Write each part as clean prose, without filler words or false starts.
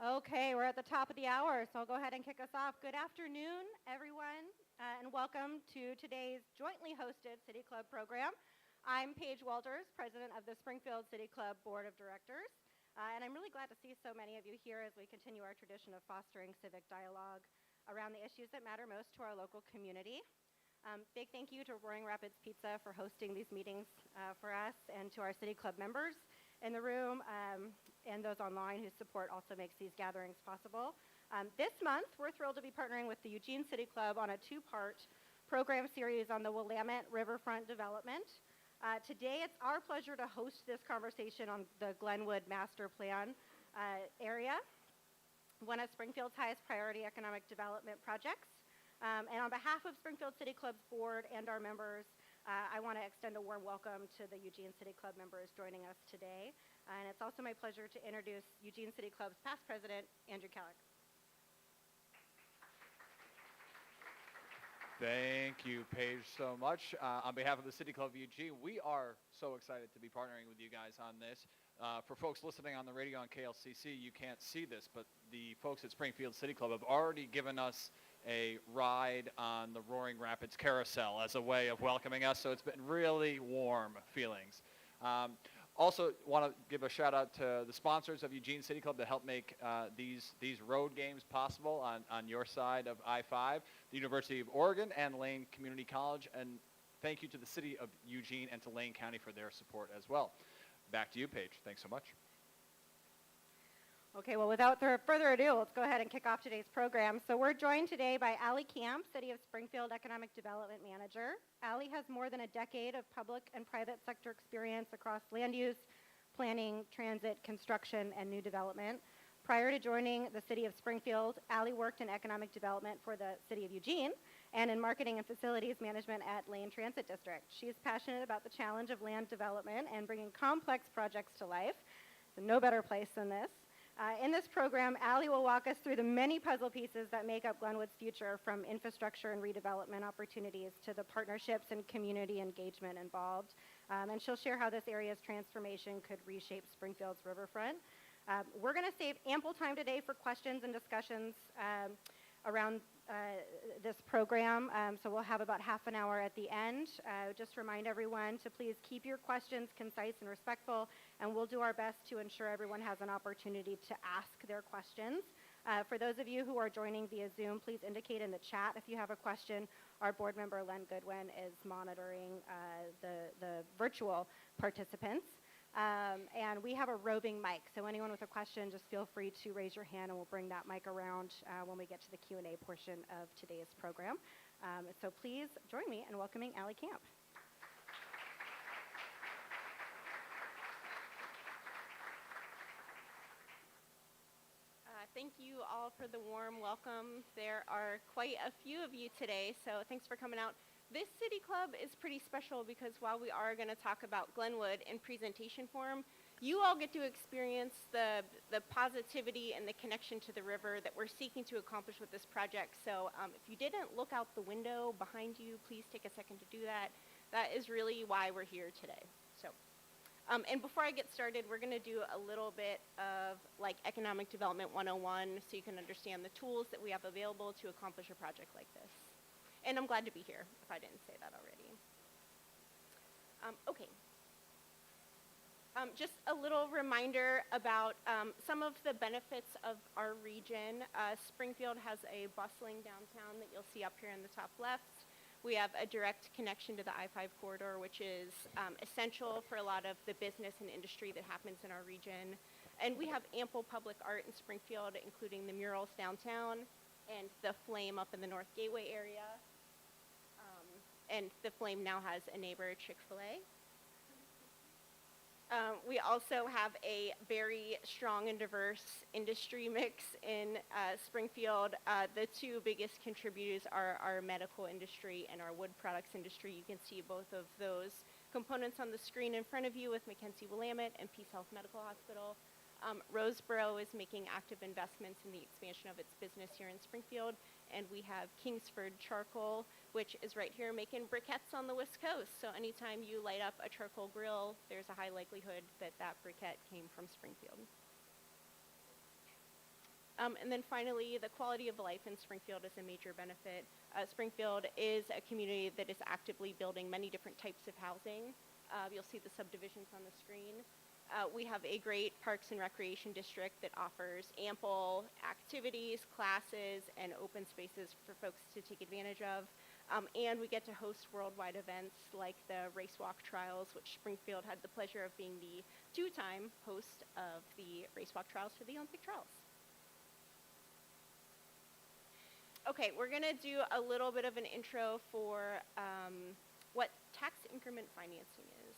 Okay, we're at the top of the hour, so I'll go ahead and kick us off. Good afternoon, everyone, and welcome to today's jointly hosted City Club program. I'm Paige Walters, president of the Springfield City Club Board of Directors, and I'm really glad to see so many of you here as we continue our tradition of fostering civic dialogue around the issues that matter most to our local community. Big thank you to Roaring Rapids Pizza for hosting these meetings for us, and to our City Club members in the room and those online whose support also makes these gatherings possible. This month, we're thrilled to be partnering with the Eugene City Club on a two-part program series on the Willamette Riverfront development. Today, it's our pleasure to host this conversation on the Glenwood Master Plan area, one of Springfield's highest priority economic development projects. And on behalf of Springfield City Club's board and our members, I want to extend a warm welcome to the Eugene City Club members joining us today. And it's also my pleasure to introduce Eugene City Club's past president, Andrew Kellick. Thank you, Paige, so much. On behalf of the City Club of Eugene, we are so excited to be partnering with you guys on this. For folks listening on the radio on KLCC, you can't see this, but the folks at Springfield City Club have already given us a ride on the Roaring Rapids Carousel as a way of welcoming us, so it's been really warm feelings. Also want to give a shout out to the sponsors of Eugene City Club that help make these road games possible on your side of I-5, the University of Oregon and Lane Community College, and thank you to the City of Eugene and to Lane County for their support as well. Back to you, Paige. Thanks so much. Okay, well, without further ado, let's go ahead and kick off today's program. So we're joined today by Allie Camp, City of Springfield Economic Development Manager. Allie has more than a decade of public and private sector experience across land use, planning, transit, construction, and new development. Prior to joining the City of Springfield, Allie worked in economic development for the City of Eugene and in marketing and facilities management at Lane Transit District. She is passionate about the challenge of land development and bringing complex projects to life. So no better place than this. In this program, Allie will walk us through the many puzzle pieces that make up Glenwood's future, from infrastructure and redevelopment opportunities to the partnerships and community engagement involved. And she'll share how this area's transformation could reshape Springfield's riverfront. We're going to save ample time today for questions and discussions around this program, so we'll have about half an hour at the end. Just remind everyone to please keep your questions concise and respectful, and we'll do our best to ensure everyone has an opportunity to ask their questions. For those of you who are joining via Zoom, please indicate in the chat if you have a question. Our board member, Len Goodwin, is monitoring the virtual participants. And we have a roving mic, so anyone with a question, just feel free to raise your hand and we'll bring that mic around when we get to the Q&A portion of today's program. So please join me in welcoming Allie Camp. Thank you all for the warm welcome. There are quite a few of you today, so thanks for coming out. This City Club is pretty special because while we are going to talk about Glenwood in presentation form, you all get to experience the positivity and the connection to the river that we're seeking to accomplish with this project. So if you didn't look out the window behind you, please take a second to do that. That is really why we're here today. So, and before I get started, we're going to do a little bit of like Economic Development 101 so you can understand the tools that we have available to accomplish a project like this. And I'm glad to be here, if I didn't say that already. Okay. Just a little reminder about some of the benefits of our region. Springfield has a bustling downtown that you'll see up here in the top left. We have a direct connection to the I-5 corridor, which is essential for a lot of the business and industry that happens in our region. And we have ample public art in Springfield, including the murals downtown and the Flame up in the North Gateway area. And the Flame now has a neighbor, Chick-fil-A. We also have a very strong and diverse industry mix in Springfield. The two biggest contributors are our medical industry and our wood products industry. You can see both of those components on the screen in front of you with McKenzie Willamette and Peace Health Medical Hospital. Roseboro is making active investments in the expansion of its business here in Springfield. And we have Kingsford Charcoal, which is right here making briquettes on the West Coast. So anytime you light up a charcoal grill, there's a high likelihood that that briquette came from Springfield. And then finally, the quality of life in Springfield is a major benefit. Springfield is a community that is actively building many different types of housing. You'll see the subdivisions on the screen. We have a great parks and recreation district that offers ample activities, classes, and open spaces for folks to take advantage of. And we get to host worldwide events like the Race Walk Trials, which Springfield had the pleasure of being the 2-time host of the Race Walk Trials for the Olympic Trials. Okay, we're going to do a little bit of an intro for what tax increment financing is.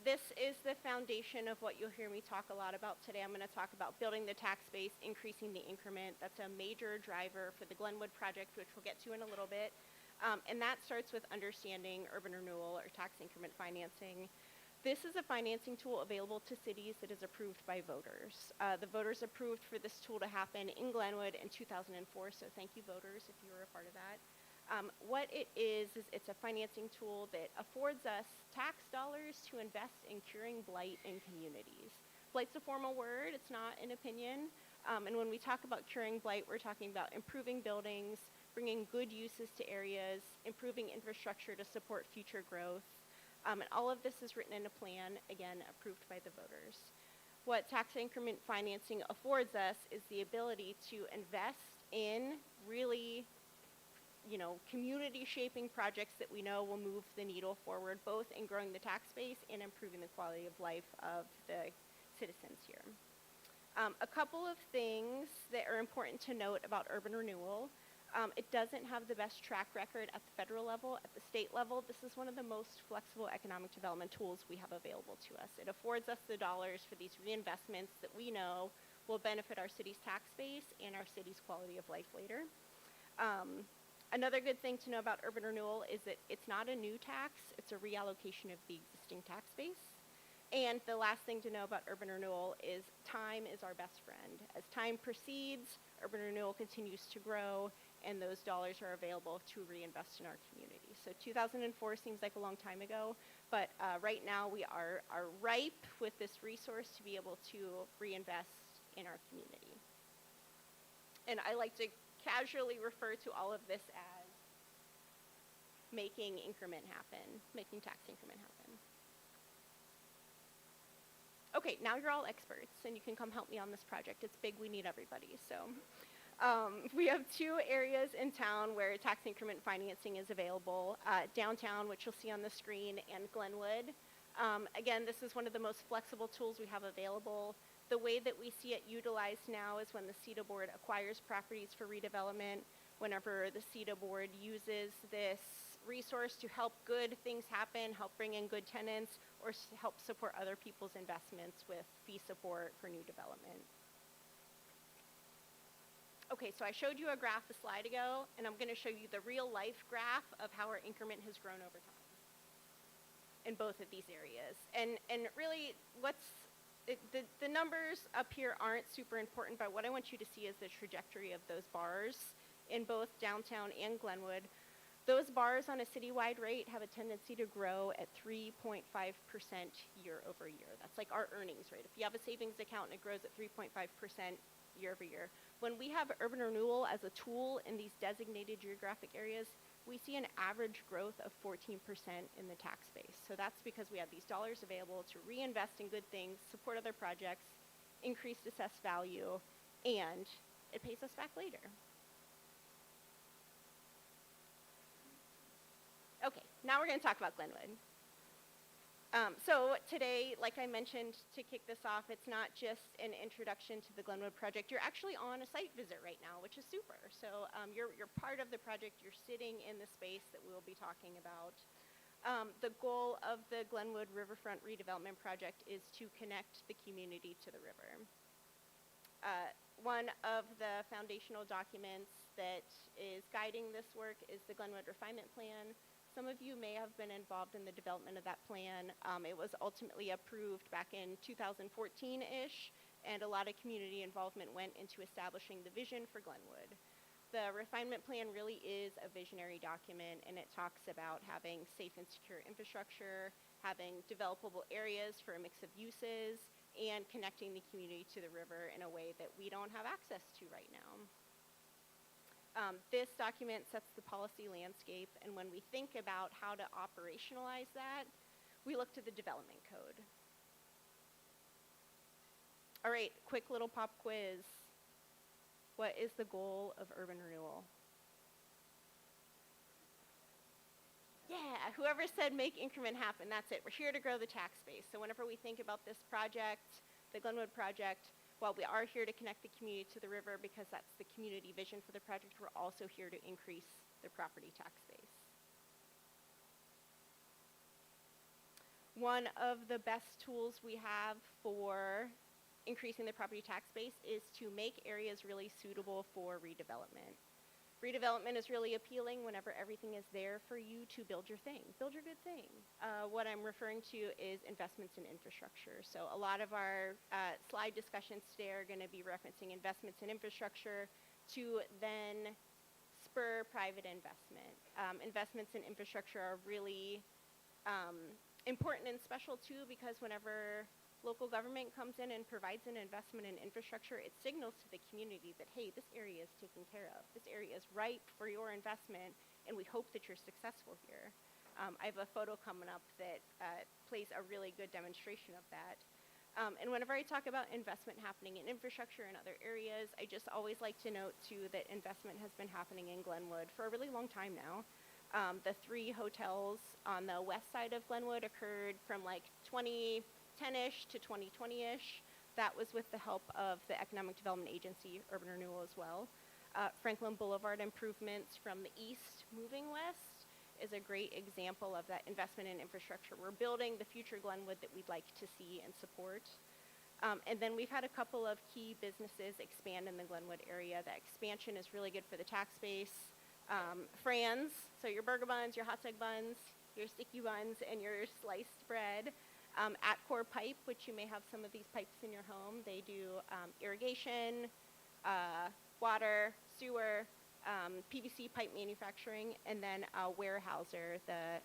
This is the foundation of what you'll hear me talk a lot about today. I'm going to talk about building the tax base, increasing the increment. That's a major driver for the Glenwood project, which we'll get to in a little bit. And that starts with understanding urban renewal or tax increment financing. This is a financing tool available to cities that is approved by voters. The voters approved for this tool to happen in Glenwood in 2004, so thank you voters if you were a part of that. What it is it's a financing tool that affords us tax dollars to invest in curing blight in communities. Blight's a formal word, it's not an opinion. And when we talk about curing blight, we're talking about improving buildings, bringing good uses to areas, improving infrastructure to support future growth. And all of this is written in a plan, again, approved by the voters. What tax increment financing affords us is the ability to invest in really, community shaping projects that we know will move the needle forward, both in growing the tax base and improving the quality of life of the citizens here. A couple of things that are important to note about urban renewal. It doesn't have the best track record at the federal level. At the state level, this is one of the most flexible economic development tools we have available to us. It affords us the dollars for these reinvestments that we know will benefit our city's tax base and our city's quality of life later. Another good thing to know about urban renewal is that it's not a new tax, it's a reallocation of the existing tax base. And the last thing to know about urban renewal is time is our best friend. As time proceeds, urban renewal continues to grow, and those dollars are available to reinvest in our community. So 2004 seems like a long time ago, but right now we are ripe with this resource to be able to reinvest in our community. And I like to casually refer to all of this as making increment happen, making tax increment happen. Okay, now you're all experts, and you can come help me on this project. It's big, we need everybody. So we have 2 areas in town where tax increment financing is available. Downtown, which you'll see on the screen, and Glenwood. Again, this is one of the most flexible tools we have available. The way that we see it utilized now is when the CETA board acquires properties for redevelopment, whenever the CETA board uses this resource to help good things happen, help bring in good tenants, or help support other people's investments with fee support for new development. Okay, so I showed you a graph a slide ago, and I'm going to show you the real life graph of how our increment has grown over time in both of these areas. And really, the numbers up here aren't super important, but what I want you to see is the trajectory of those bars in both downtown and Glenwood. Those bars on a citywide rate have a tendency to grow at 3.5% year over year. That's like our earnings rate. If you have a savings account and it grows at 3.5% year over year. When we have urban renewal as a tool in these designated geographic areas, we see an average growth of 14% in the tax base. So that's because we have these dollars available to reinvest in good things, support other projects, increase assessed value, and it pays us back later. Okay, now we're going to talk about Glenwood. So today, like I mentioned, to kick this off, it's not just an introduction to the Glenwood project. You're actually on a site visit right now, which is super. So you're part of the project. You're sitting in the space that we'll be talking about. The goal of the Glenwood Riverfront redevelopment project is to connect the community to the river. One of the foundational documents that is guiding this work is the Glenwood Refinement Plan. Some of you may have been involved in the development of that plan. It was ultimately approved back in 2014-ish, and a lot of community involvement went into establishing the vision for Glenwood. The refinement plan really is a visionary document, and it talks about having safe and secure infrastructure, having developable areas for a mix of uses, and connecting the community to the river in a way that we don't have access to right now. This document sets the policy landscape, and when we think about how to operationalize that, we look to the development code. All right, quick little pop quiz. What is the goal of urban renewal? Yeah, whoever said make increment happen, that's it. We're here to grow the tax base. So whenever we think about this project, the Glenwood project, while we are here to connect the community to the river because that's the community vision for the project, we're also here to increase the property tax base. One of the best tools we have for increasing the property tax base is to make areas really suitable for redevelopment. Redevelopment is really appealing whenever everything is there for you to build your thing, build your good thing. What I'm referring to is investments in infrastructure. So a lot of our slide discussions today are going to be referencing investments in infrastructure to then spur private investment. Investments in infrastructure are really important and special too, because whenever local government comes in and provides an investment in infrastructure, it signals to the community that, hey, this area is taken care of. This area is ripe for your investment, and we hope that you're successful here. I have a photo coming up that plays a really good demonstration of that. And whenever I talk about investment happening in infrastructure in other areas, I just always like to note, too, that investment has been happening in Glenwood for a really long time now. The 3 hotels on the west side of Glenwood occurred from like 2010-ish to 2020-ish. That was with the help of the Economic Development Agency, Urban Renewal as well. Franklin Boulevard improvements from the east moving west is a great example of that investment in infrastructure. We're building the future Glenwood that we'd like to see and support. And then we've had a couple of key businesses expand in the Glenwood area. That expansion is really good for the tax base. Fran's, so your burger buns, your hot dog buns, your sticky buns, and your sliced bread. At Core Pipe, which you may have some of these pipes in your home, they do irrigation, water, sewer, PVC pipe manufacturing, and then Weyerhaeuser, the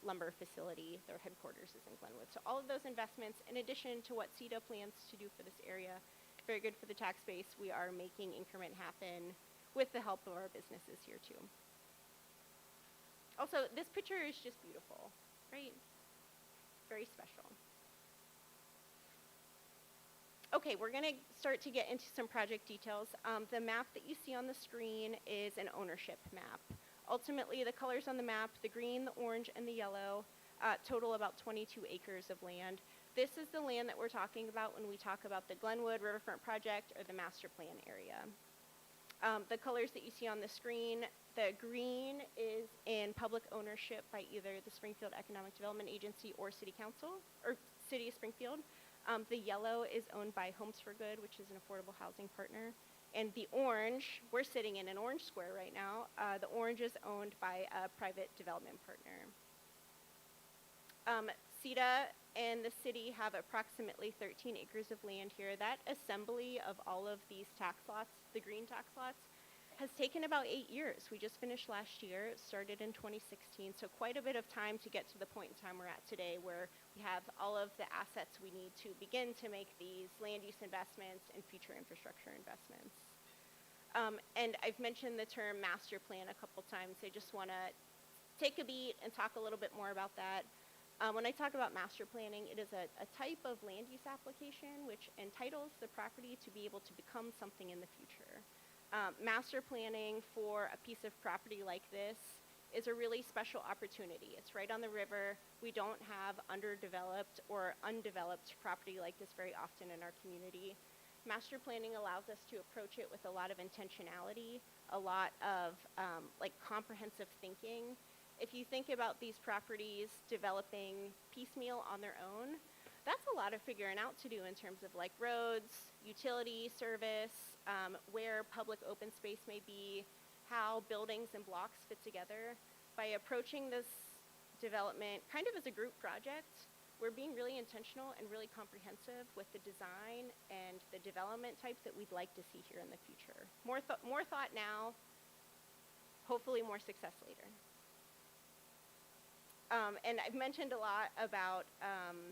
lumber facility, their headquarters is in Glenwood. So all of those investments, in addition to what CEDA plans to do for this area, very good for the tax base. We are making increment happen with the help of our businesses here too. Also, this picture is just beautiful, right? Very special. Okay, we're going to start to get into some project details. The map that you see on the screen is an ownership map. Ultimately, the colors on the map, the green, the orange, and the yellow, total about 22 acres of land. This is the land that we're talking about when we talk about the Glenwood Riverfront project or the master plan area. The colors that you see on the screen, the green is in public ownership by either the Springfield Economic Development Agency or City Council, or City of Springfield. The yellow is owned by Homes for Good, which is an affordable housing partner. And the orange, we're sitting in an orange square right now, the orange is owned by a private development partner. CEDA and the city have approximately 13 acres of land here. That assembly of all of these tax lots, the green tax lots, has taken about 8 years. We just finished last year. It started in 2016, so quite a bit of time to get to the point in time we're at today where we have all of the assets we need to begin to make these land use investments and future infrastructure investments. And I've mentioned the term master plan a couple times. I just want to take a beat and talk a little bit more about that. When I talk about master planning, it is a type of land use application which entitles the property to be able to become something in the future. Master planning for a piece of property like this is a really special opportunity. It's right on the river. We don't have underdeveloped or undeveloped property like this very often in our community. Master planning allows us to approach it with a lot of intentionality, a lot of like comprehensive thinking. If you think about these properties developing piecemeal on their own, that's a lot of figuring out to do in terms of like roads, utility service, where public open space may be, how buildings and blocks fit together. By approaching this development kind of as a group project, we're being really intentional and really comprehensive with the design and the development types that we'd like to see here in the future. More thought now, hopefully more success later. And I've mentioned a lot about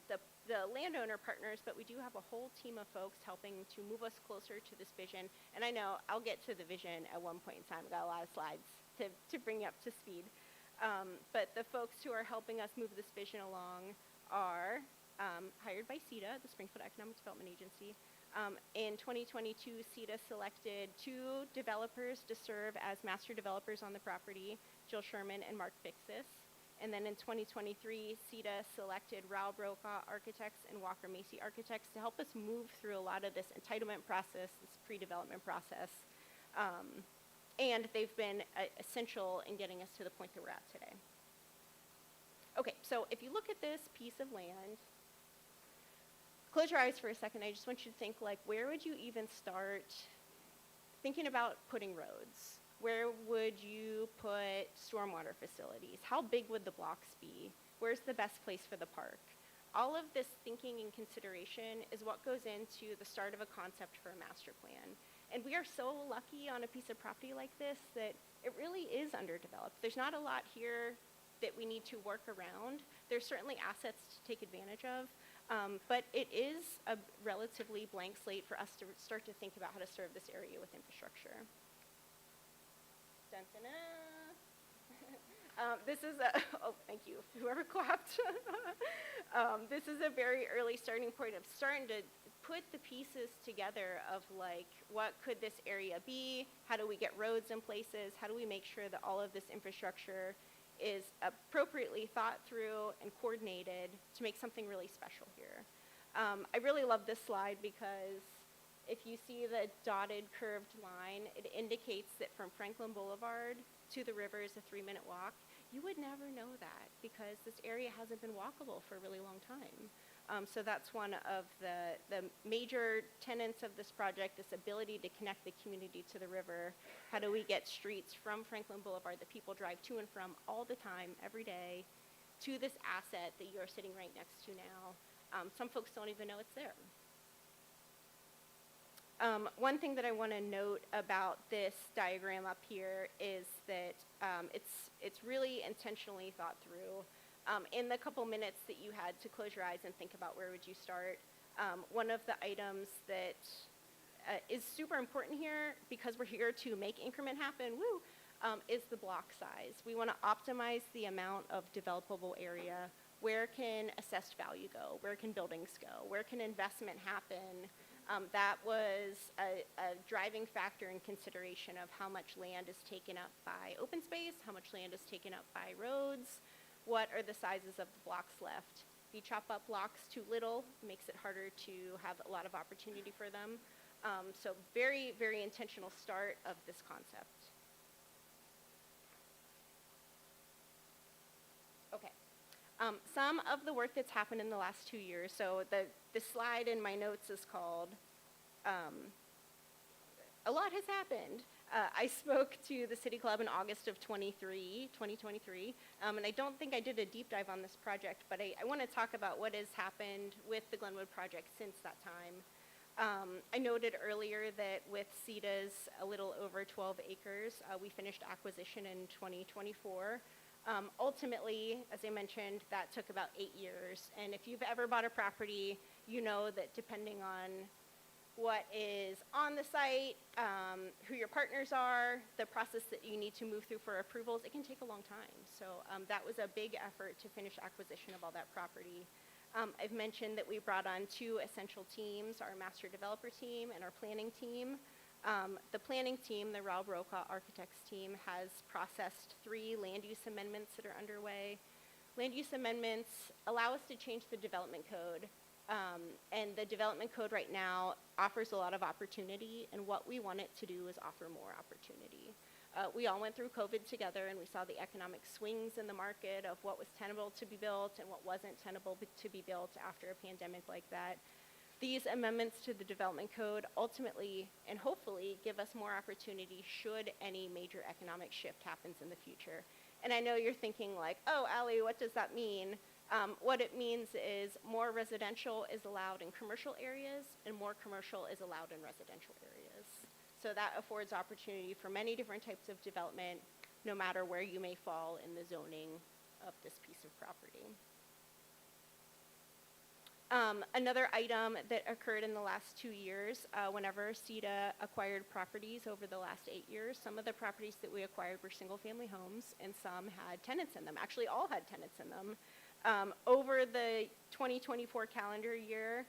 the the landowner partners, but we do have a whole team of folks helping to move us closer to this vision. And I know I'll get to the vision at one point in time. I've got a lot of slides to bring you up to speed. But the folks who are helping us move this vision along are hired by CETA, the Springfield Economic Development Agency. In 2022, CETA selected 2 developers to serve as master developers on the property, Jill Sherman and Mark Fixis. And then in 2023, CETA selected Rao Brokaw Architects and Walker Macy Architects to help us move through a lot of this entitlement process, this pre-development process. And they've been essential in getting us to the point that we're at today. Okay, so if you look at this piece of land, close your eyes for a second. I just want you to think, like, where would you even start thinking about putting roads? Where would you put stormwater facilities? How big would the blocks be? Where's the best place for the park? All of this thinking and consideration is what goes into the start of a concept for a master plan. And we are so lucky on a piece of property like this that it really is underdeveloped. There's not a lot here that we need to work around. There's certainly assets to take advantage of, but it is a relatively blank slate for us to start to think about how to serve this area with infrastructure. Dun, dun, dun. This is a, oh, thank you, whoever clapped. This is a very early starting point of starting to put the pieces together of, like, what could this area be? How do we get roads in places? How do we make sure that all of this infrastructure is appropriately thought through and coordinated to make something really special here? I really love this slide because if you see the dotted curved line, it indicates that from Franklin Boulevard to the river is a 3-minute walk. You would never know that because this area hasn't been walkable for a really long time. So that's one of the major tenets of this project, this ability to connect the community to the river. How do we get streets from Franklin Boulevard that people drive to and from all the time, every day, to this asset that you're sitting right next to now? Some folks don't even know it's there. One thing that I want to note about this diagram up here is that it's really intentionally thought through. In the couple minutes that you had to close your eyes and think about where would you start, one of the items that is super important here, because we're here to make increment happen, is the block size. We want to optimize the amount of developable area. Where can assessed value go? Where can buildings go? Where can investment happen? That was a driving factor in consideration of how much land is taken up by open space, how much land is taken up by roads, what are the sizes of the blocks left. If you chop up blocks too little, it makes it harder to have a lot of opportunity for them. So very, very intentional start of this concept. Okay. Some of the work that's happened in the last 2 years, so the slide in my notes is called A Lot Has Happened. I spoke to the City Club in August of 2023, and I don't think I did a deep dive on this project, but I want to talk about what has happened with the Glenwood project since that time. I noted earlier that with CETA's a little over 12 acres, we finished acquisition in 2024. Ultimately, as I mentioned, that took about 8 years. And if you've ever bought a property, you know that depending on what is on the site, who your partners are, the process that you need to move through for approvals, it can take a long time. So that was a big effort to finish acquisition of all that property. I've mentioned that we brought on 2 essential teams, our master developer team and our planning team. The planning team, the Rao Brokaw Architects team, has processed 3 land use amendments that are underway. Land use amendments allow us to change the development code. And the development code right now offers a lot of opportunity, and what we want it to do is offer more opportunity. We all went through COVID together, and we saw the economic swings in the market of what was tenable to be built and what wasn't tenable to be built after a pandemic like that. These amendments to the development code ultimately and hopefully give us more opportunity should any major economic shift happens in the future. And I know you're thinking like, oh, Allie, what does that mean? What it means is more residential is allowed in commercial areas and more commercial is allowed in residential areas. So that affords opportunity for many different types of development, no matter where you may fall in the zoning of this piece of property. Another item that occurred in the last 2 years, whenever CETA acquired properties over the last 8 years, some of the properties that we acquired were single-family homes, and some had tenants in them. Actually, all had tenants in them. Over the 2024 calendar year,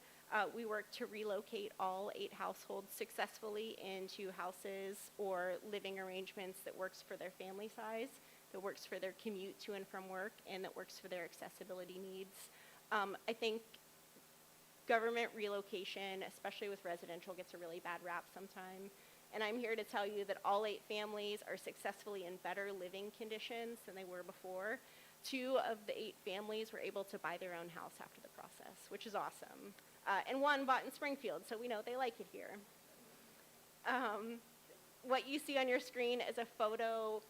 we worked to relocate all 8 households successfully into houses or living arrangements that works for their family size, that works for their commute to and from work, and that works for their accessibility needs. I think government relocation, especially with residential, gets a really bad rap sometime. And I'm here to tell you that all 8 families are successfully in better living conditions than they were before. 2 of the 8 families were able to buy their own house after the process, which is awesome. And 1 bought in Springfield, so we know they like it here. What you see on your screen is a photo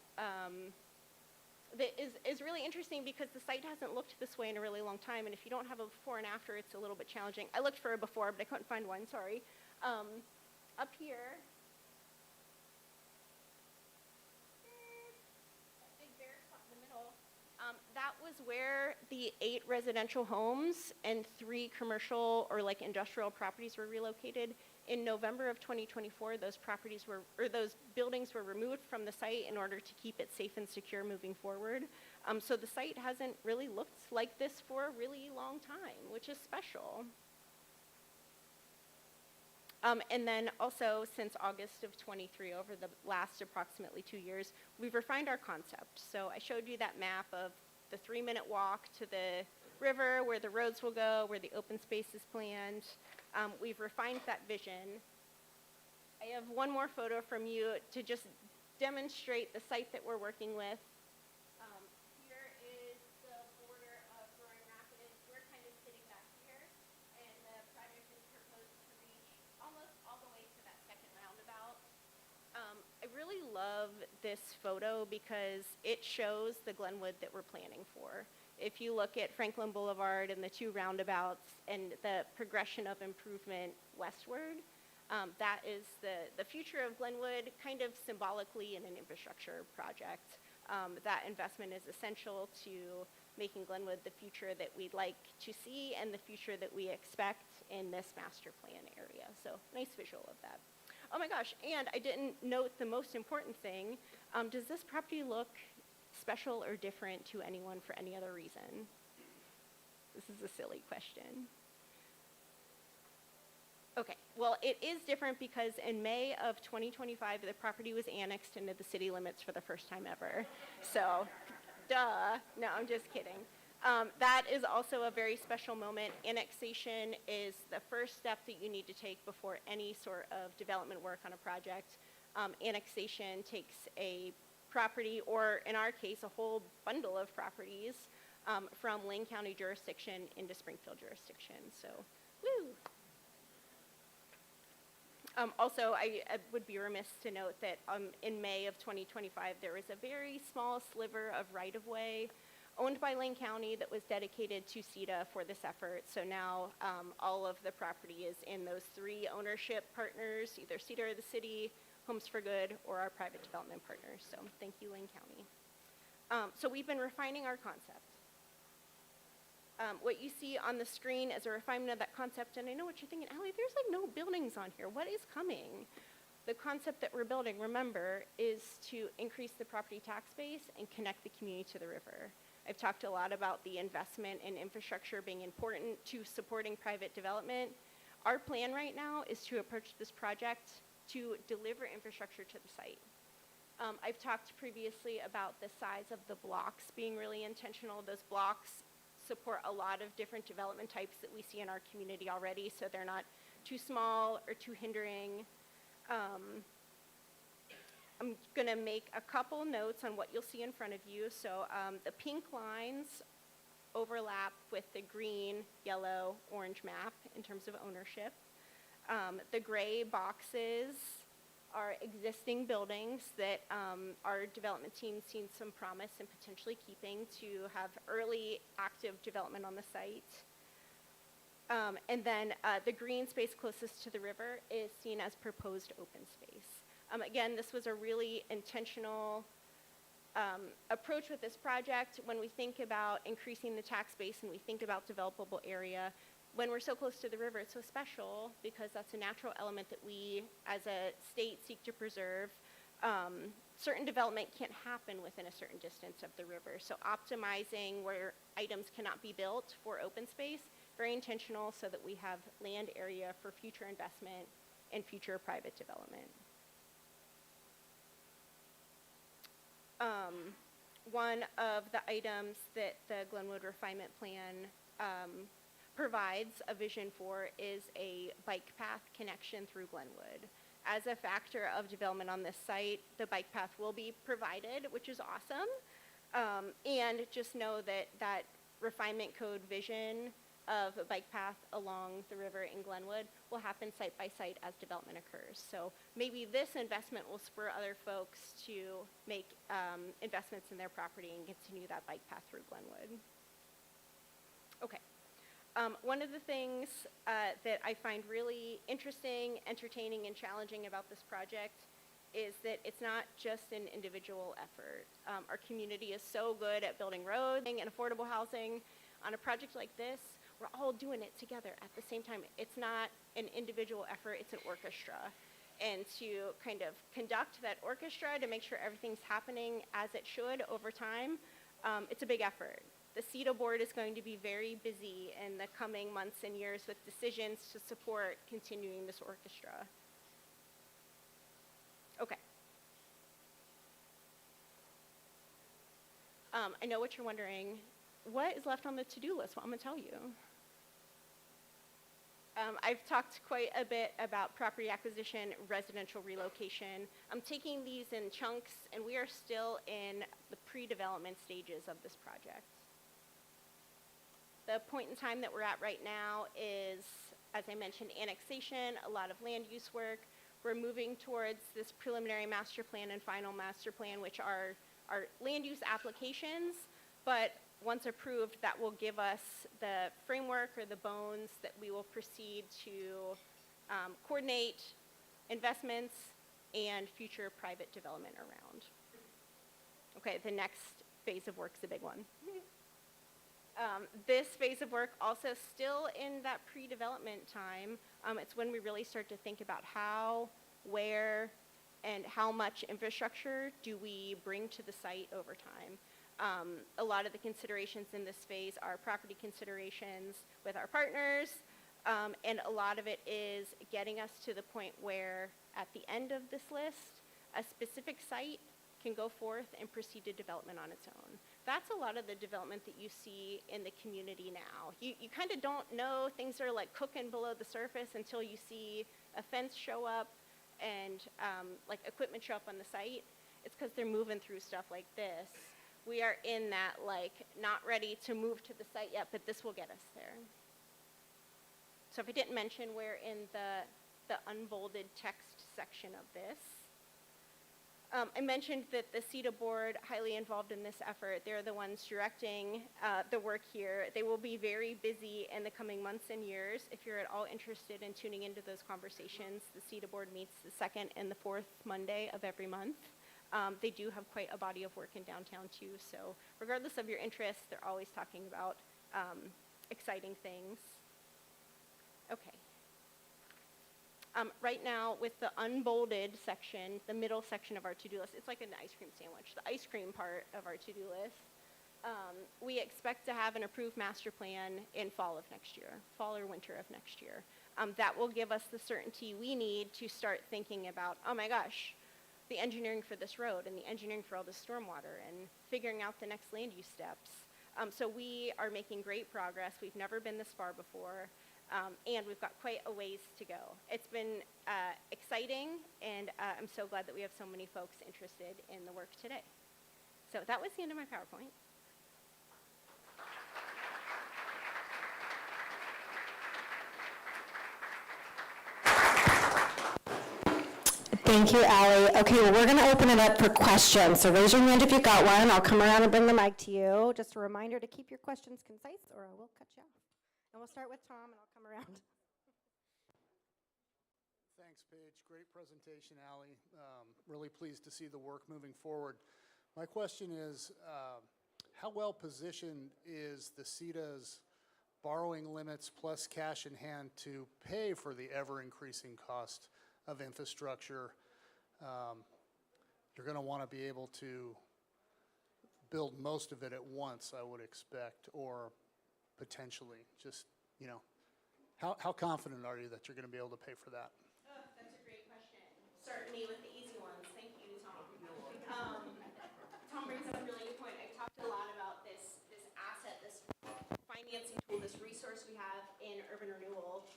that is really interesting because the site hasn't looked this way in a really long time, and if you don't have a before and after, it's a little bit challenging. I looked for a before, but I couldn't find one, sorry. Up here, that big bare spot in the middle, that was where the 8 residential homes and 3 commercial or like industrial properties were relocated. In November of 2024, those buildings were removed from the site in order to keep it safe and secure moving forward. So the site hasn't really looked like this for a really long time, which is special. And then also since August of 23, over the last approximately 2 years, we've refined our concept. So I showed you that map of the 3-minute walk to the river, where the roads will go, where the open space is planned. We've refined that vision. I have one more photo from you to just demonstrate the site that we're working with. Here is the border of Roaring Rapids. We're kind of sitting back here, and the project is proposed to reach almost all the way to that second roundabout. I really love this photo because it shows the Glenwood that we're planning for. If you look at Franklin Boulevard and the 2 roundabouts and the progression of improvement westward, that is the future of Glenwood, kind of symbolically in an infrastructure project. That investment is essential to making Glenwood the future that we'd like to see and the future that we expect in this master plan area. So nice visual of that. Oh my gosh, and I didn't note the most important thing. Does this property look special or different to anyone for any other reason? This is a silly question. Okay, well, it is different because in May of 2025, the property was annexed into the city limits for the first time ever. So, duh. No, I'm just kidding. That is also a very special moment. Annexation is the first step that you need to take before any sort of development work on a project. Annexation takes a property, or in our case, a whole bundle of properties from Lane County jurisdiction into Springfield jurisdiction. So, woo! Also, I would be remiss to note that in May of 2025, there was a very small sliver of right-of-way owned by Lane County that was dedicated to CETA for this effort. So now all of the property is in those 3 ownership partners, either CETA or the city, Homes for Good, or our private development partners. So thank you, Lane County. So we've been refining our concept. What you see on the screen is a refinement of that concept, and I know what you're thinking, Allie, there's like no buildings on here. What is coming? The concept that we're building, remember, is to increase the property tax base and connect the community to the river. I've talked a lot about the investment in infrastructure being important to supporting private development. Our plan right now is to approach this project to deliver infrastructure to the site. I've talked previously about the size of the blocks being really intentional. Those blocks support a lot of different development types that we see in our community already, so they're not too small or too hindering. I'm going to make a couple notes on what you'll see in front of you. So the pink lines overlap with the green, yellow, orange map in terms of ownership. The gray boxes are existing buildings that our development team's seen some promise in potentially keeping to have early active development on the site. And then the green space closest to the river is seen as proposed open space. Again, this was a really intentional approach with this project. When we think about increasing the tax base and we think about developable area, when we're so close to the river, it's so special because that's a natural element that we, as a state, seek to preserve. Certain development can't happen within a certain distance of the river. So optimizing where items cannot be built for open space, very intentional so that we have land area for future investment and future private development. One of the items that the Glenwood Refinement Plan provides a vision for is a bike path connection through Glenwood. As a factor of development on this site, the bike path will be provided, which is awesome. And just know that that refinement code vision of a bike path along the river in Glenwood will happen site by site as development occurs. So maybe this investment will spur other folks to make investments in their property and continue that bike path through Glenwood. Okay. One of the things that I find really interesting, entertaining, and challenging about this project is that it's not just an individual effort. Our community is so good at building roads and affordable housing. On a project like this, we're all doing it together at the same time. It's not an individual effort, it's an orchestra. And to kind of conduct that orchestra to make sure everything's happening as it should over time, it's a big effort. The CETA board is going to be very busy in the coming months and years with decisions to support continuing this orchestra. Okay. I know what you're wondering. What is left on the to-do list? Well, I'm going to tell you. I've talked quite a bit about property acquisition, residential relocation. I'm taking these in chunks, and we are still in the pre-development stages of this project. The point in time that we're at right now is, as I mentioned, annexation, a lot of land use work. We're moving towards this preliminary master plan and final master plan, which are land use applications, but once approved, that will give us the framework or the bones that we will proceed to coordinate investments and future private development around. Okay, the next phase of work is a big one. This phase of work also still in that pre-development time. It's when we really start to think about how, where, and how much infrastructure do we bring to the site over time. A lot of the considerations in this phase are property considerations with our partners, and a lot of it is getting us to the point where at the end of this list, a specific site can go forth and proceed to development on its own. That's a lot of the development that you see in the community now. You kind of don't know things are like cooking below the surface until you see a fence show up and like equipment show up on the site. It's because they're moving through stuff like this. We are in that like not ready to move to the site yet, but this will get us there. So if I didn't mention, we're in the unbolded text section of this. I mentioned that the CETA board, highly involved in this effort, they're the ones directing the work here. They will be very busy in the coming months and years. If you're at all interested in tuning into those conversations, the CETA board meets the second and the fourth Monday of every month. They do have quite a body of work in downtown too, so regardless of your interests, they're always talking about exciting things. Okay. Right now, with the unbolded section, the middle section of our to-do list, it's like an ice cream sandwich, the ice cream part of our to-do list. We expect to have an approved master plan in fall of next year, fall or winter of next year. That will give us the certainty we need to start thinking about, oh my gosh, the engineering for this road and the engineering for all this stormwater and figuring out the next land use steps. So we are making great progress. We've never been this far before. And we've got quite a ways to go. It's been exciting, and I'm so glad that we have so many folks interested in the work today. So that was the end of my PowerPoint. Thank you, Allie. Okay, well, we're going to open it up for questions. So raise your hand if you've got one. I'll come around and bring the mic to you. Just a reminder to keep your questions concise, or I will cut you off. And we'll start with Tom, and I'll come around. Thanks, Paige. Great presentation, Allie. Really pleased to see the work moving forward. My question is, how well positioned is the CETA's borrowing limits plus cash in hand to pay for the ever-increasing cost of infrastructure, you're going to want to be able to build most of it at once, I would expect, or potentially. Just, how confident are you that you're going to be able to pay for that? Oh, that's a great question. Starting me with the easy ones. Thank you, Tom. Tom brings up a really good point. I've talked a lot about this asset, this financing tool, this resource we have in urban renewal.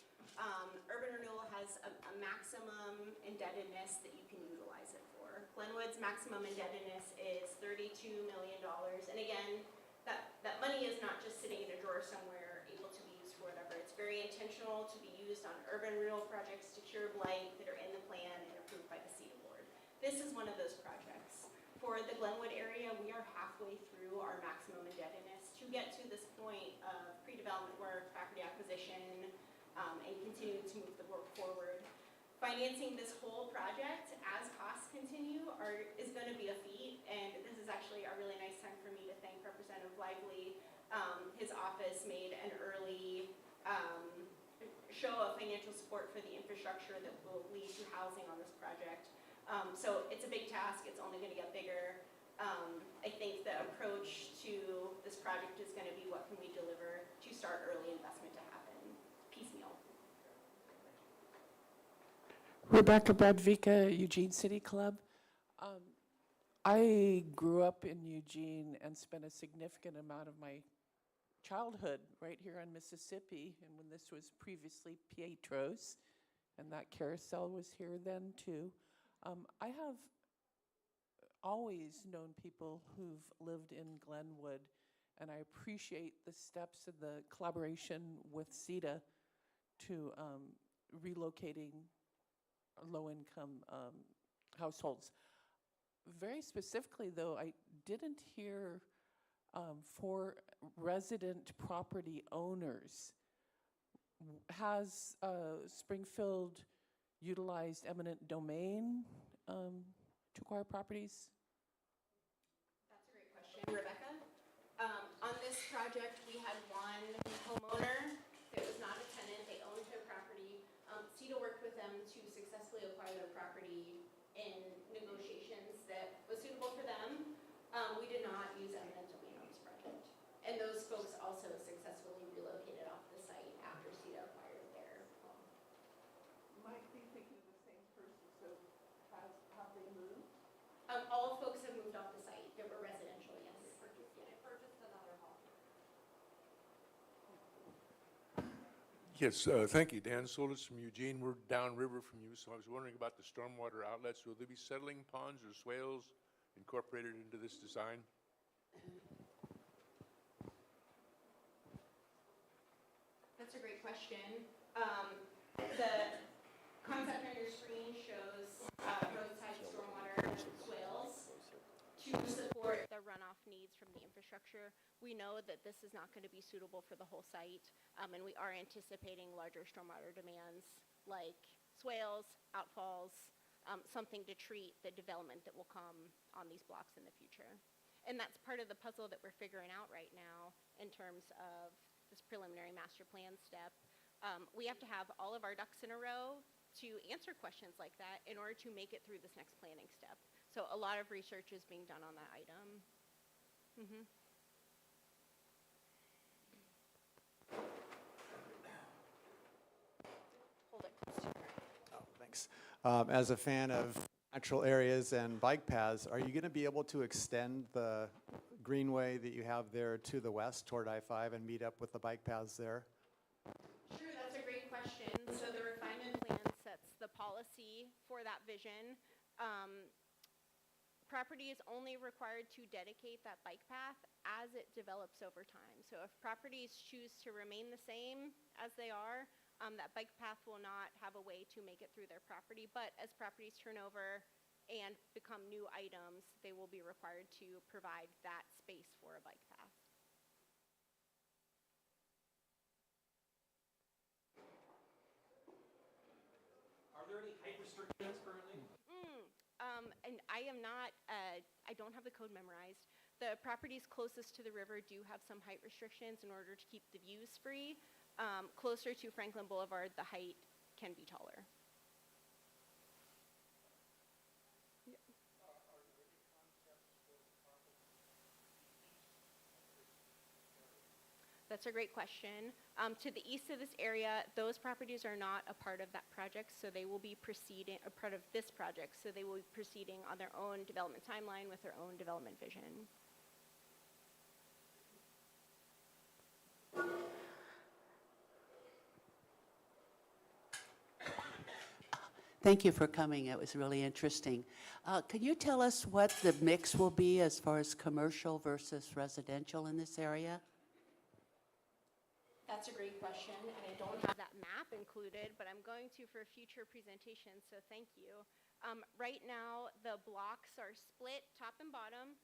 Urban renewal has a maximum indebtedness that you can utilize it for. Glenwood's maximum indebtedness is $32 million. And again, that money is not just sitting in a drawer somewhere able to be used for whatever. It's very intentional to be used on urban renewal projects to cure blight that are in the plan and approved by the City Board. This is one of those projects. For the Glenwood area, we are halfway through our maximum indebtedness to get to this point of pre-development work, property acquisition, and continuing to move the work forward. Financing this whole project as costs continue is going to be a feat, and this is actually a really nice time for me to thank Representative Lively. His office made an early show of financial support for the infrastructure that will lead to housing on this project. So it's a big task. It's only going to get bigger. I think the approach to this project is going to be what can we deliver to start early investment to happen piecemeal. Rebecca Bradvika, Eugene City Club. I grew up in Eugene and spent a significant amount of my childhood right here on Mississippi, and when this was previously Pietro's, and that carousel was here then too. I have always known people who've lived in Glenwood, and I appreciate the steps of the collaboration with CETA to relocating low-income households. Very specifically, though, I didn't hear for resident property owners. Has Springfield utilized eminent domain to acquire properties? That's a great question, Rebecca. On this project, we had one homeowner that was not a tenant. They owned their property. CETA worked with them to successfully acquire their property in negotiations that was suitable for them. We did not use eminent domain on this project. And those folks also successfully relocated off the site after CETA acquired their home. Might be thinking of the same person, so have they moved? All folks have moved off the site that were residential, yes. Purchased another home. Yes, thank you. Dan Solis from Eugene. We're downriver from you, so I was wondering about the stormwater outlets. Will there be settling ponds or swales incorporated into this design? That's a great question. The concept on your screen shows roadside stormwater swales to support the runoff needs from the infrastructure. We know that this is not going to be suitable for the whole site, and we are anticipating larger stormwater demands like swales, outfalls, something to treat the development that will come on these blocks in the future. And that's part of the puzzle that we're figuring out right now in terms of this preliminary master plan step. We have to have all of our ducks in a row to answer questions like that in order to make it through this next planning step. So a lot of research is being done on that item. Mm-hmm. Hold it close to your. Oh, thanks. As a fan of natural areas and bike paths, are you going to be able to extend the greenway that you have there to the west toward I-5 and meet up with the bike paths there? Sure, that's a great question. So the refinement plan sets the policy for that vision. Property is only required to dedicate that bike path as it develops over time. So if properties choose to remain the same as they are, that bike path will not have a way to make it through their property. But as properties turn over and become new items, they will be required to provide that space for a bike path. Are there any height restrictions currently? And I am not, I don't have the code memorized. The properties closest to the river do have some height restrictions in order to keep the views free. Closer to Franklin Boulevard, the height can be taller. That's a great question. To the east of this area, those properties are not a part of that project, so they will be proceeding, a part of this project, so they will be proceeding on their own development timeline with their own development vision. Thank you for coming. It was really interesting. Can you tell us what the mix will be as far as commercial versus residential in this area? That's a great question, and I don't have that map included, but I'm going to for a future presentation, so thank you. Right now, the blocks are split top and bottom.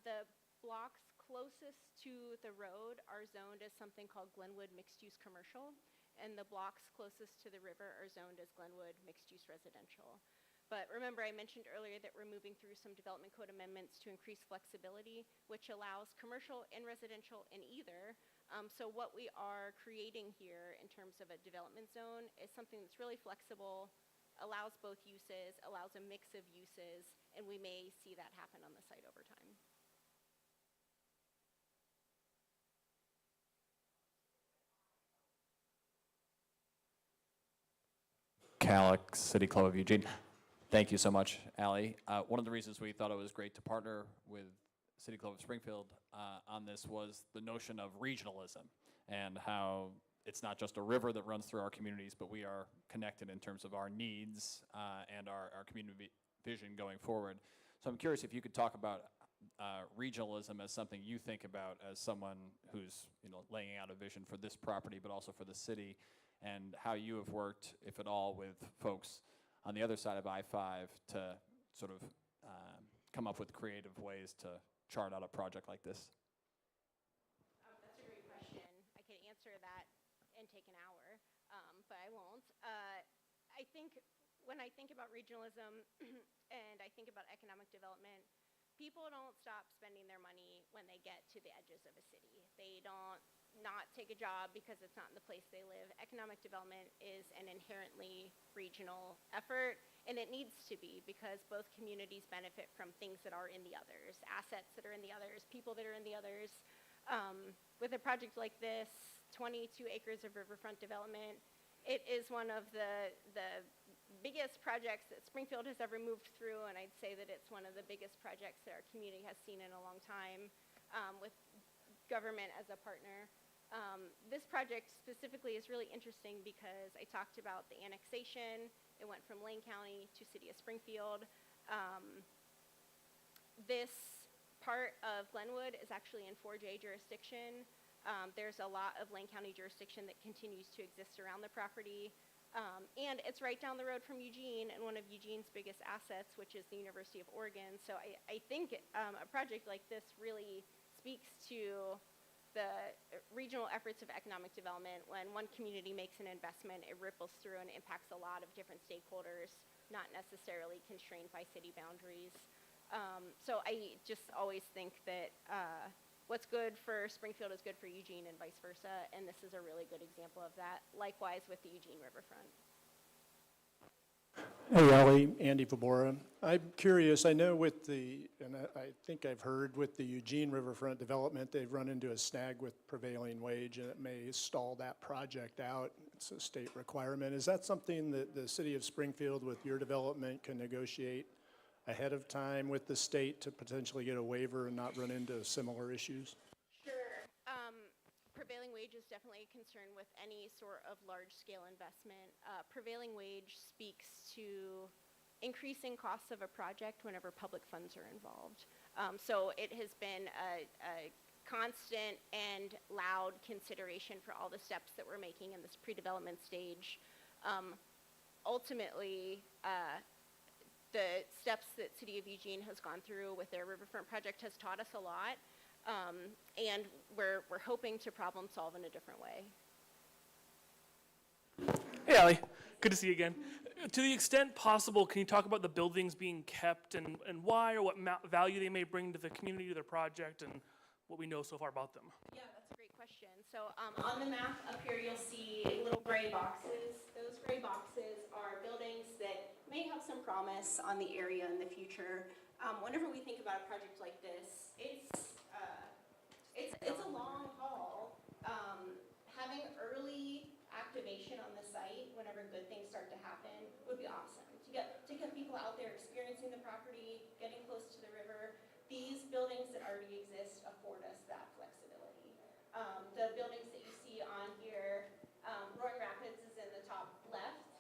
The blocks closest to the road are zoned as something called Glenwood Mixed-Use Commercial, and the blocks closest to the river are zoned as Glenwood Mixed-Use Residential. But remember, I mentioned earlier that we're moving through some development code amendments to increase flexibility, which allows commercial and residential in either. So what we are creating here in terms of a development zone is something that's really flexible, allows both uses, allows a mix of uses, and we may see that happen on the site over time. Alex, City Club of Eugene. Thank you so much, Allie. One of the reasons we thought it was great to partner with City Club of Springfield on this was the notion of regionalism and how it's not just a river that runs through our communities, but we are connected in terms of our needs and our community vision going forward. So I'm curious if you could talk about regionalism as something you think about as someone who's laying out a vision for this property, but also for the city, and how you have worked, if at all, with folks on the other side of I-5 to sort of come up with creative ways to chart out a project like this. That's a great question. I could answer that and take an hour, but I won't. I think when I think about regionalism and I think about economic development, people don't stop spending their money when they get to the edges of a city. They don't not take a job because it's not in the place they live. Economic development is an inherently regional effort, and it needs to be because both communities benefit from things that are in the others, assets that are in the others, people that are in the others. With a project like this, 22 acres of riverfront development, it is one of the biggest projects that Springfield has ever moved through, and I'd say that it's one of the biggest projects that our community has seen in a long time, with government as a partner. This project specifically is really interesting because I talked about the annexation. It went from Lane County to City of Springfield. This part of Glenwood is actually in 4J jurisdiction. There's a lot of Lane County jurisdiction that continues to exist around the property. And it's right down the road from Eugene and one of Eugene's biggest assets, which is the University of Oregon. So I think a project like this really speaks to the regional efforts of economic development. When one community makes an investment, it ripples through and impacts a lot of different stakeholders, not necessarily constrained by city boundaries. So I just always think that what's good for Springfield is good for Eugene and vice versa, and this is a really good example of that. Likewise with the Eugene Riverfront. Hey, Ellie, Andy Vabora. I'm curious, I know with and I think I've heard with the Eugene Riverfront development, they've run into a snag with prevailing wage, and it may stall that project out. It's a state requirement. Is that something that the city of Springfield, with your development, can negotiate ahead of time with the state to potentially get a waiver and not run into similar issues? Sure. Prevailing wage is definitely a concern with any sort of large-scale investment. Prevailing wage speaks to increasing costs of a project whenever public funds are involved. So it has been a constant and loud consideration for all the steps that we're making in this pre-development stage. Ultimately, the steps that City of Eugene has gone through with their Riverfront project has taught us a lot. And we're hoping to problem solve in a different way. Hey, Allie. Good to see you again. To the extent possible, can you talk about the buildings being kept and why, or what value they may bring to the community, to their project, and what we know so far about them? Yeah, that's a great question. So on the map up here, you'll see little gray boxes. Those gray boxes are buildings that may have some promise on the area in the future. Whenever we think about a project like this, it's a long haul. Having early activation on the site whenever good things start to happen would be awesome. To get people out there experiencing the property, getting close to the river. These buildings that already exist afford us that flexibility. The buildings that you see on here, Roaring Rapids is in the top left.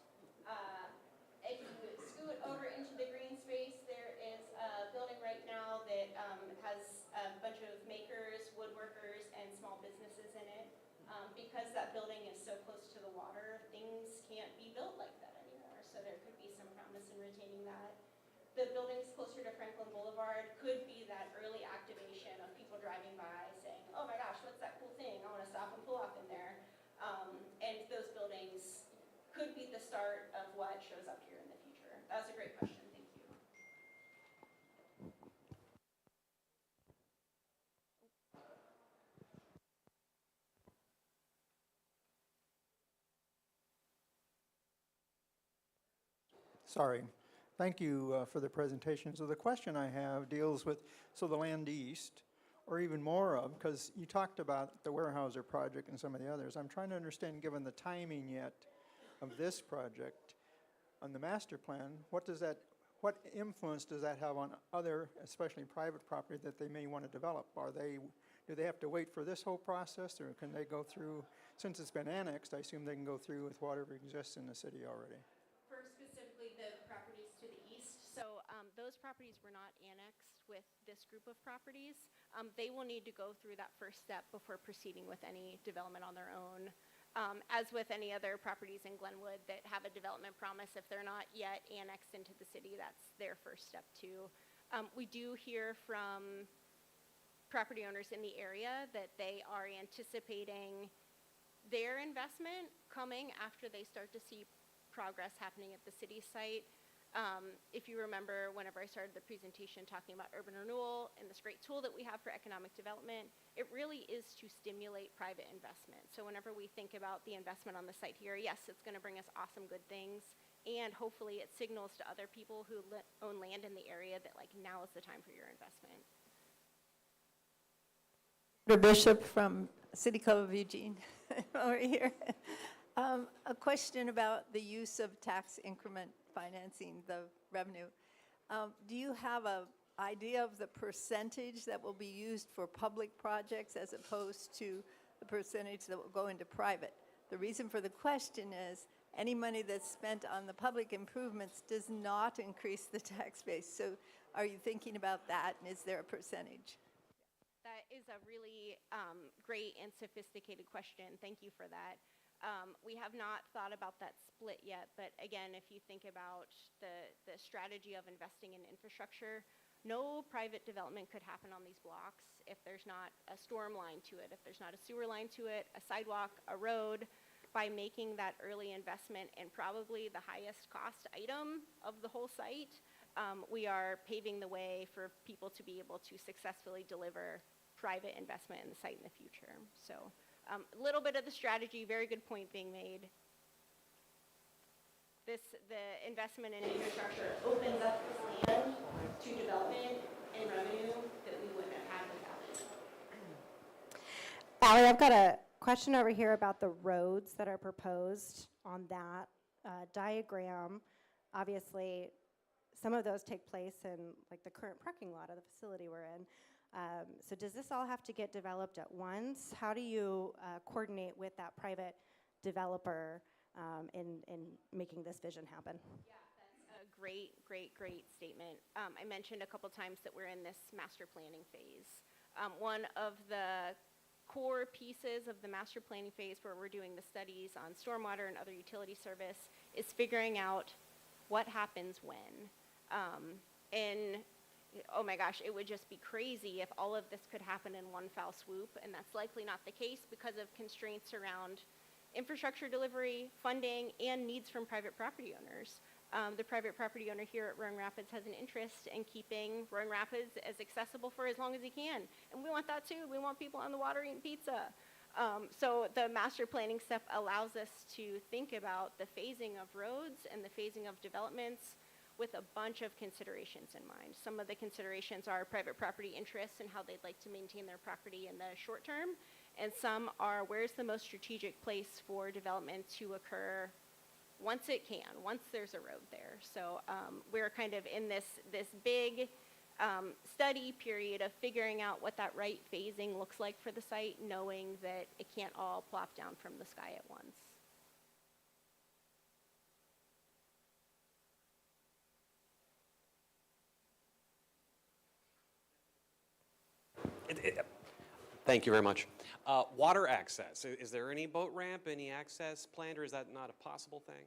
If you scoot over into the green space, there is a building right now that has a bunch of makers, woodworkers, and small businesses in it. Because that building is so close to the water, things can't be built like that anymore. So there could be some promise in retaining that. The buildings closer to Franklin Boulevard could be that early activation of people driving by saying, oh my gosh, what's that cool thing? I want to stop and pull off in there. And those buildings could be the start of what shows up here in the future. That was a great question. Thank you. Sorry. Thank you for the presentation. So the question I have deals with, the land east, or even more of, because you talked about the Weyerhaeuser project and some of the others. I'm trying to understand, given the timing yet of this project on the master plan, what influence does that have on other, especially private property that they may want to develop? Do they have to wait for this whole process, or can they go through, since it's been annexed, I assume they can go through with whatever exists in the city already? For specifically the properties to the east, so those properties were not annexed with this group of properties. They will need to go through that first step before proceeding with any development on their own. As with any other properties in Glenwood that have a development promise, if they're not yet annexed into the city, that's their first step too. We do hear from property owners in the area that they are anticipating their investment coming after they start to see progress happening at the city site. If you remember, whenever I started the presentation talking about urban renewal and this great tool that we have for economic development, it really is to stimulate private investment. So whenever we think about the investment on the site here, yes, it's going to bring us awesome good things, and hopefully it signals to other people who own land in the area that now is the time for your investment. Bishop from City Club of Eugene over here. A question about the use of tax increment financing, the revenue. Do you have an idea of the percentage that will be used for public projects as opposed to the percentage that will go into private? The reason for the question is any money that's spent on the public improvements does not increase the tax base. So are you thinking about that, and is there a percentage? That is a really great and sophisticated question. Thank you for that. We have not thought about that split yet, but again, if you think about the strategy of investing in infrastructure, no private development could happen on these blocks if there's not a storm line to it, if there's not a sewer line to it, a sidewalk, a road. By making that early investment in probably the highest cost item of the whole site, we are paving the way for people to be able to successfully deliver private investment in the site in the future. So a little bit of the strategy, very good point being made. The investment in infrastructure opens up this land to development and revenue that we wouldn't have had without it. Allie, I've got a question over here about the roads that are proposed on that diagram. Obviously, some of those take place in the current parking lot of the facility we're in. So does this all have to get developed at once? How do you coordinate with that private developer in making this vision happen? Yeah, that's a great statement. I mentioned a couple times that we're in this master planning phase. One of the core pieces of the master planning phase where we're doing the studies on stormwater and other utility service is figuring out what happens when. And oh my gosh, it would just be crazy if all of this could happen in one foul swoop, and that's likely not the case because of constraints around infrastructure delivery, funding, and needs from private property owners. The private property owner here at Roaring Rapids has an interest in keeping Roaring Rapids as accessible for as long as he can. And we want that too. We want people on the water eating pizza. So the master planning step allows us to think about the phasing of roads and the phasing of developments with a bunch of considerations in mind. Some of the considerations are private property interests and how they'd like to maintain their property in the short term. And some are where's the most strategic place for development to occur once it can, once there's a road there. So we're kind of in this big study period of figuring out what that right phasing looks like for the site, knowing that it can't all plop down from the sky at once. Thank you very much. Water access, is there any boat ramp, any access planned, or is that not a possible thing?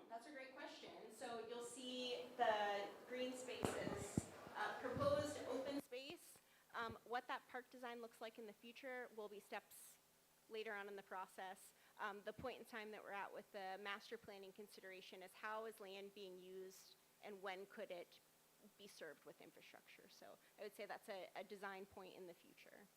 That's a great question. So you'll see the green spaces, proposed open space. What that park design looks like in the future will be steps later on in the process. The point in time that we're at with the master planning consideration is how is land being used and when could it be served with infrastructure. So I would say that's a design point in the future.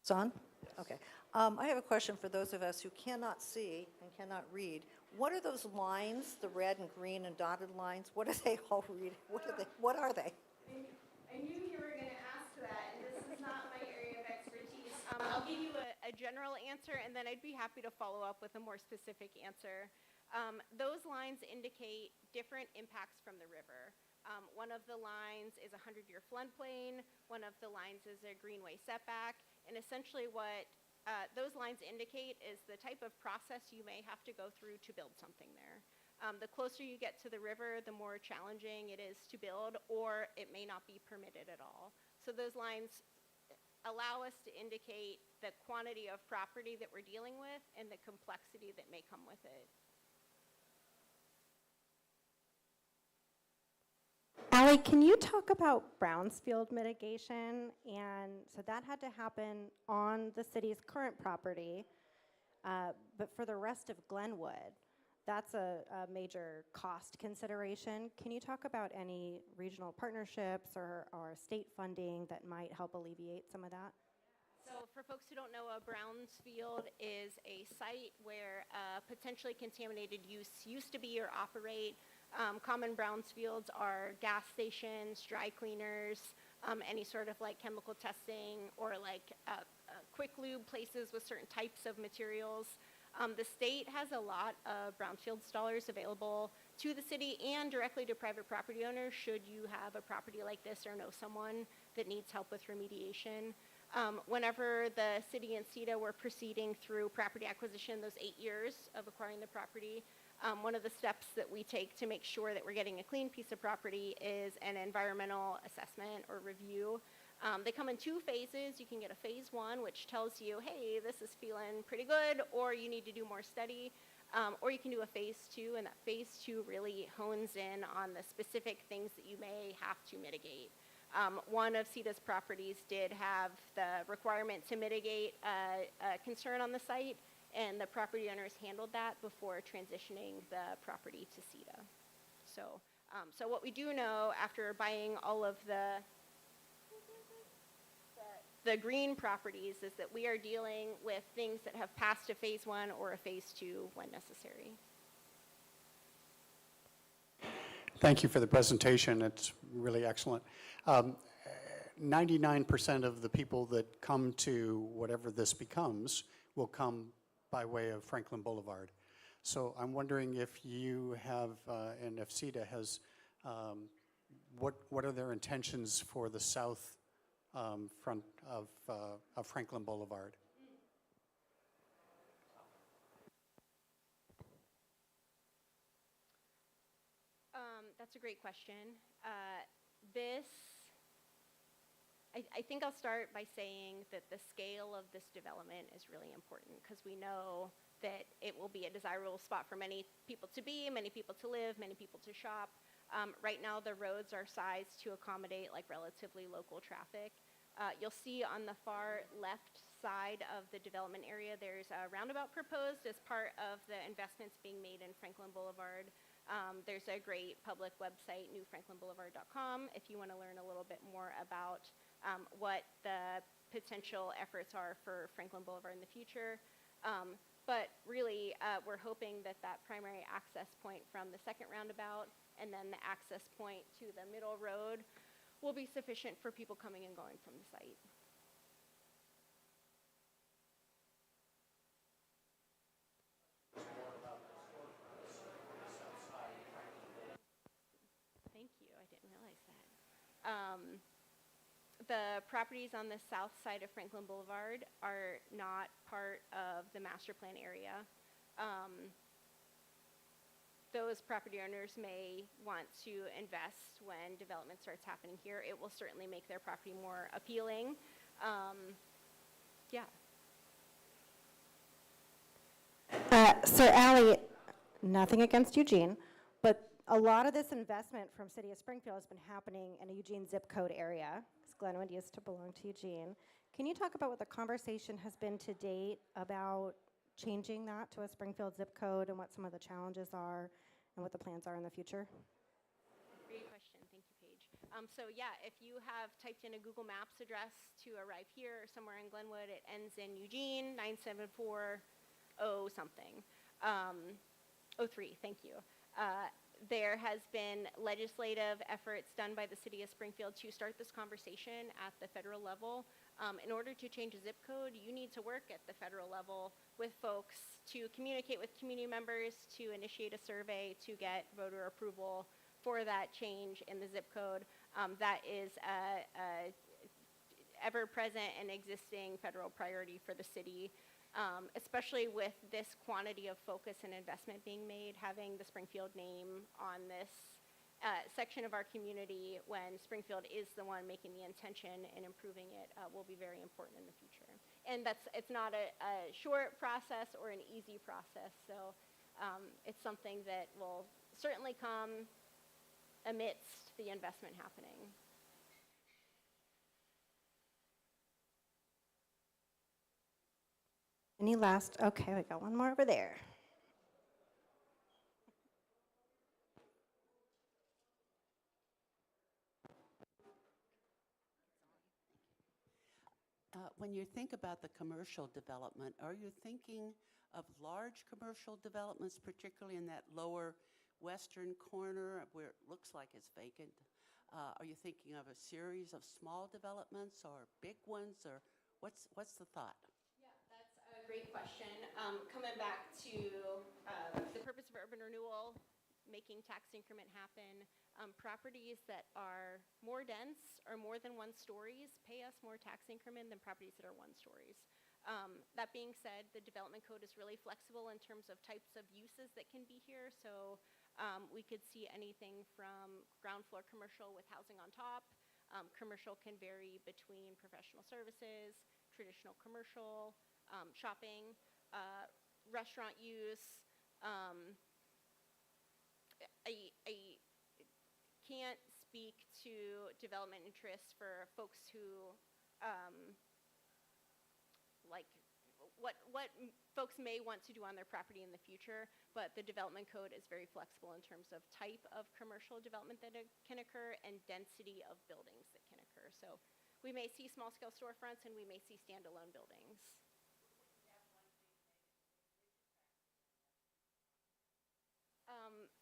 It's on? Okay. I have a question for those of us who cannot see and cannot read. What are those lines, the red and green and dotted lines? What do they all read? What are they? I knew you were going to ask that, and this is not my area of expertise. I'll give you a general answer, and then I'd be happy to follow up with a more specific answer. Those lines indicate different impacts from the river. One of the lines is a 100-year floodplain. One of the lines is a greenway setback. And essentially what those lines indicate is the type of process you may have to go through to build something there. The closer you get to the river, the more challenging it is to build, or it may not be permitted at all. So those lines allow us to indicate the quantity of property that we're dealing with and the complexity that may come with it. Allie, can you talk about Brownsfield mitigation? And so that had to happen on the city's current property, but for the rest of Glenwood, that's a major cost consideration. Can you talk about any regional partnerships or state funding that might help alleviate some of that? So for folks who don't know, a Brownsfield is a site where potentially contaminated use used to be or operate. Common Brownsfields are gas stations, dry cleaners, any sort of like chemical testing or like quick lube places with certain types of materials. The state has a lot of Brownfields dollars available to the city and directly to private property owners should you have a property like this or know someone that needs help with remediation. Whenever the city and CETA were proceeding through property acquisition, those 8 years of acquiring the property, one of the steps that we take to make sure that we're getting a clean piece of property is an environmental assessment or review. They come in 2 phases. You can get a phase 1, which tells you, hey, this is feeling pretty good, or you need to do more study. Or you can do a phase 2, and that phase 2 really hones in on the specific things that you may have to mitigate. One of CETA's properties did have the requirement to mitigate a concern on the site, and the property owners handled that before transitioning the property to CETA. So what we do know after buying all of the green properties is that we are dealing with things that have passed a phase 1 or a phase 2 when necessary. Thank you for the presentation. It's really excellent. 99% of the people that come to whatever this becomes will come by way of Franklin Boulevard. So I'm wondering if you have, and if CETA has, what are their intentions for the south front of Franklin Boulevard? That's a great question. I think I'll start by saying that the scale of this development is really important because we know that it will be a desirable spot for many people to be, many people to live, many people to shop. Right now, the roads are sized to accommodate like relatively local traffic. You'll see on the far left side of the development area, there's a roundabout proposed as part of the investments being made in Franklin Boulevard. There's a great public website, newfranklinboulevard.com, if you want to learn a little bit more about what the potential efforts are for Franklin Boulevard in the future. But really, we're hoping that that primary access point from the second roundabout and then the access point to the middle road will be sufficient for people coming and going from the site. Thank you, I didn't realize that. The properties on the south side of Franklin Boulevard are not part of the master plan area. Those property owners may want to invest when development starts happening here. It will certainly make their property more appealing. Yeah. So Allie, nothing against Eugene, but a lot of this investment from City of Springfield has been happening in a Eugene zip code area, because Glenwood used to belong to Eugene. Can you talk about what the conversation has been to date about changing that to a Springfield zip code and what some of the challenges are and what the plans are in the future? Great question. Thank you, Paige. So yeah, if you have typed in a Google Maps address to arrive here or somewhere in Glenwood, it ends in Eugene 974 something. 03, thank you. There has been legislative efforts done by the City of Springfield to start this conversation at the federal level. In order to change a zip code, you need to work at the federal level with folks to communicate with community members, to initiate a survey, to get voter approval for that change in the zip code. That is a ever-present and existing federal priority for the city. Especially with this quantity of focus and investment being made, having the Springfield name on this section of our community when Springfield is the one making the intention and improving it will be very important in the future. And it's not a short process or an easy process, so it's something that will certainly come amidst the investment happening. Any last, okay, we got one more over there. When you think about the commercial development, are you thinking of large commercial developments, particularly in that lower western corner where it looks like it's vacant? Are you thinking of a series of small developments or big ones, or what's the thought? Yeah, that's a great question. Coming back to the purpose of urban renewal, making tax increment happen, properties that are more dense or more than 1 stories pay us more tax increment than properties that are 1 stories. That being said, the development code is really flexible in terms of types of uses that can be here. So we could see anything from ground floor commercial with housing on top. Commercial can vary between professional services, traditional commercial, shopping, restaurant use. I can't speak to development interests for folks who like what folks may want to do on their property in the future, but the development code is very flexible in terms of type of commercial development that can occur and density of buildings that can occur. So we may see small scale storefronts and we may see standalone buildings.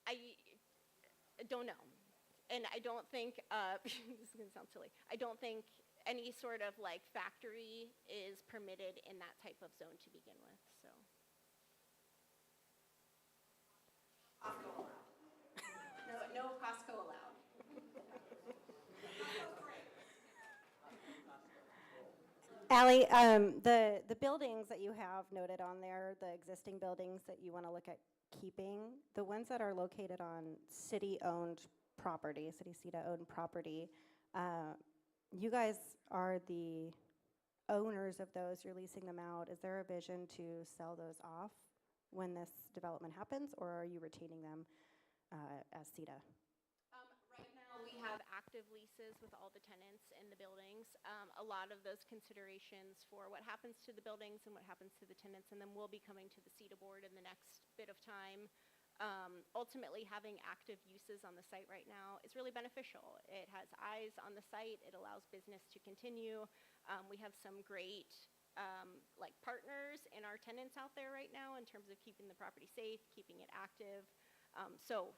I don't know. And I don't think, this is going to sound silly, I don't think any sort of like factory is permitted in that type of zone to begin with, so. Costco allowed. No Costco allowed. Allie, the buildings that you have noted on there, the existing buildings that you want to look at keeping, the ones that are located on city-owned property, city CETA-owned property, you guys are the owners of those, you're leasing them out. Is there a vision to sell those off when this development happens, or are you retaining them as CETA? Right now, we have active leases with all the tenants in the buildings. A lot of those considerations for what happens to the buildings and what happens to the tenants, and then we'll be coming to the CETA board in the next bit of time. Ultimately, having active uses on the site right now is really beneficial. It has eyes on the site. It allows business to continue. We have some great partners and our tenants out there right now in terms of keeping the property safe, keeping it active. So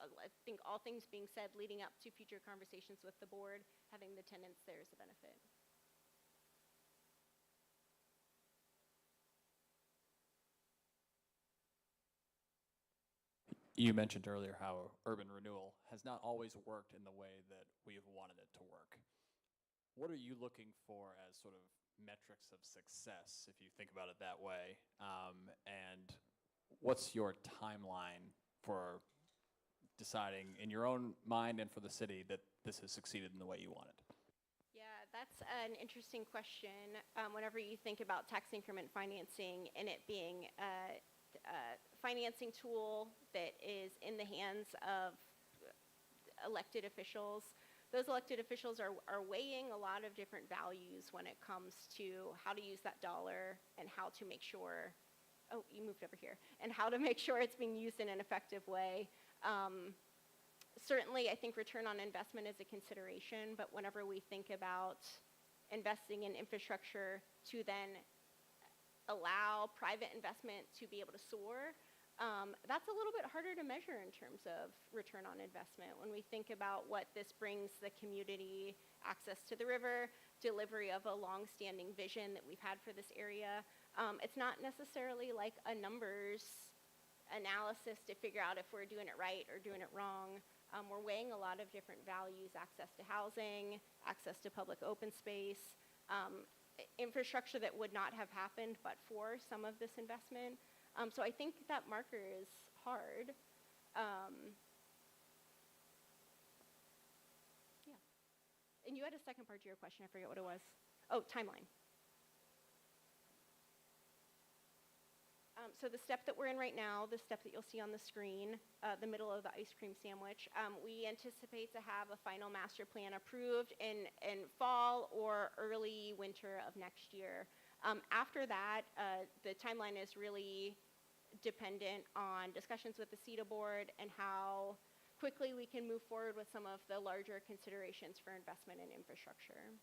I think all things being said, leading up to future conversations with the board, having the tenants there is a benefit. You mentioned earlier how urban renewal has not always worked in the way that we have wanted it to work. What are you looking for as sort of metrics of success, if you think about it that way? And what's your timeline for deciding in your own mind and for the city that this has succeeded in the way you wanted? Yeah, that's an interesting question. Whenever you think about tax increment financing and it being a financing tool that is in the hands of elected officials, those elected officials are weighing a lot of different values when it comes to how to use that dollar and how to make sure, oh, you moved over here, and how to make sure it's being used in an effective way. Certainly, I think return on investment is a consideration, but whenever we think about investing in infrastructure to then allow private investment to be able to soar, that's a little bit harder to measure in terms of return on investment. When we think about what this brings the community, access to the river, delivery of a long-standing vision that we've had for this area, it's not necessarily like a numbers analysis to figure out if we're doing it right or doing it wrong. We're weighing a lot of different values: access to housing, access to public open space, infrastructure that would not have happened but for some of this investment. So I think that marker is hard. Yeah. And you had a second part to your question. I forget what it was. Oh, timeline. So the step that we're in right now, the step that you'll see on the screen, the middle of the ice cream sandwich, we anticipate to have a final master plan approved in fall or early winter of next year. After that, the timeline is really dependent on discussions with the CETA board and how quickly we can move forward with some of the larger considerations for investment in infrastructure.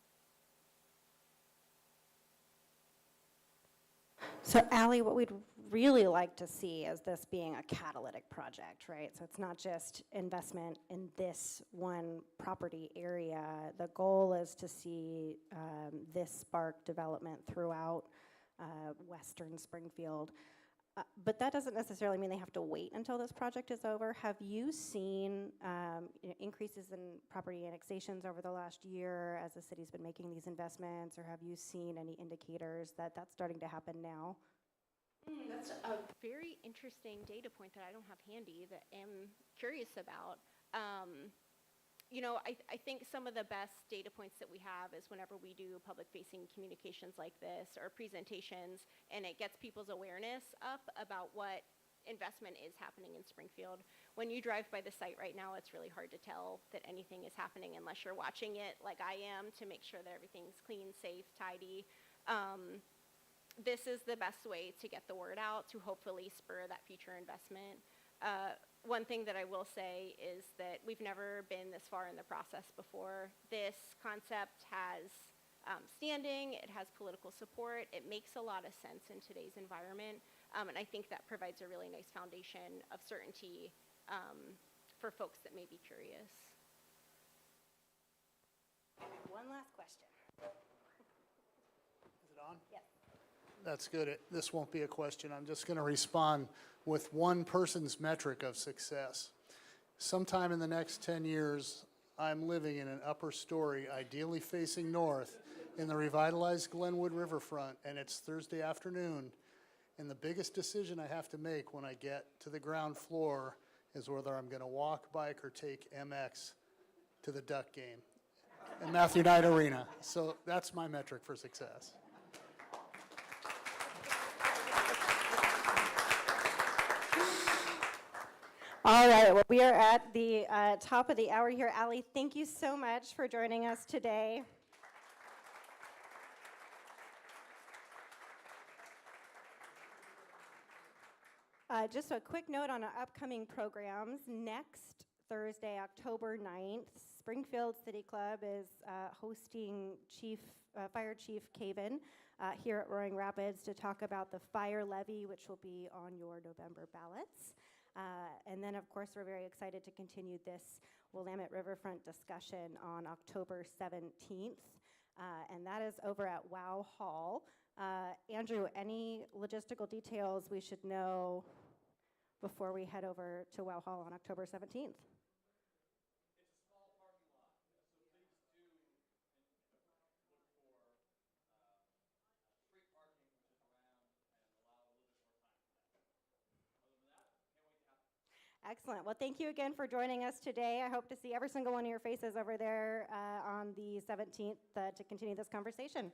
So Allie, what we'd really like to see is this being a catalytic project, right? So it's not just investment in this one property area. The goal is to see this spark development throughout Western Springfield. But that doesn't necessarily mean they have to wait until this project is over. Have you seen increases in property annexations over the last year as the city's been making these investments, or have you seen any indicators that that's starting to happen now? That's a very interesting data point that I don't have handy that I'm curious about. I think some of the best data points that we have is whenever we do public-facing communications like this or presentations, and it gets people's awareness up about what investment is happening in Springfield. When you drive by the site right now, it's really hard to tell that anything is happening unless you're watching it like I am to make sure that everything's clean, safe, tidy. This is the best way to get the word out to hopefully spur that future investment. One thing that I will say is that we've never been this far in the process before. This concept has standing, it has political support, it makes a lot of sense in today's environment, and I think that provides a really nice foundation of certainty for folks that may be curious. One last question. Is it on? Yes. That's good. This won't be a question. I'm just going to respond with one person's metric of success. Sometime in the next 10 years, I'm living in an upper story, ideally facing north, in the revitalized Glenwood Riverfront, and it's Thursday afternoon. And the biggest decision I have to make when I get to the ground floor is whether I'm going to walk, bike, or take MX to the Duck game. and Matthew Knight Arena. So that's my metric for success. All right, well, we are at the top of the hour here. Allie, thank you so much for joining us today. Just a quick note on our upcoming programs. Next Thursday, October 9th, Springfield City Club is hosting Fire Chief Caven here at Roaring Rapids to talk about the fire levy, which will be on your November ballots. And then, of course, we're very excited to continue this Willamette Riverfront discussion on October 17th, and that is over at Wow Hall. Andrew, any logistical details we should know before we head over to Wow Hall on October 17th? Excellent. Well, thank you again for joining us today. I hope to see every single one of your faces over there on the 17th to continue this conversation.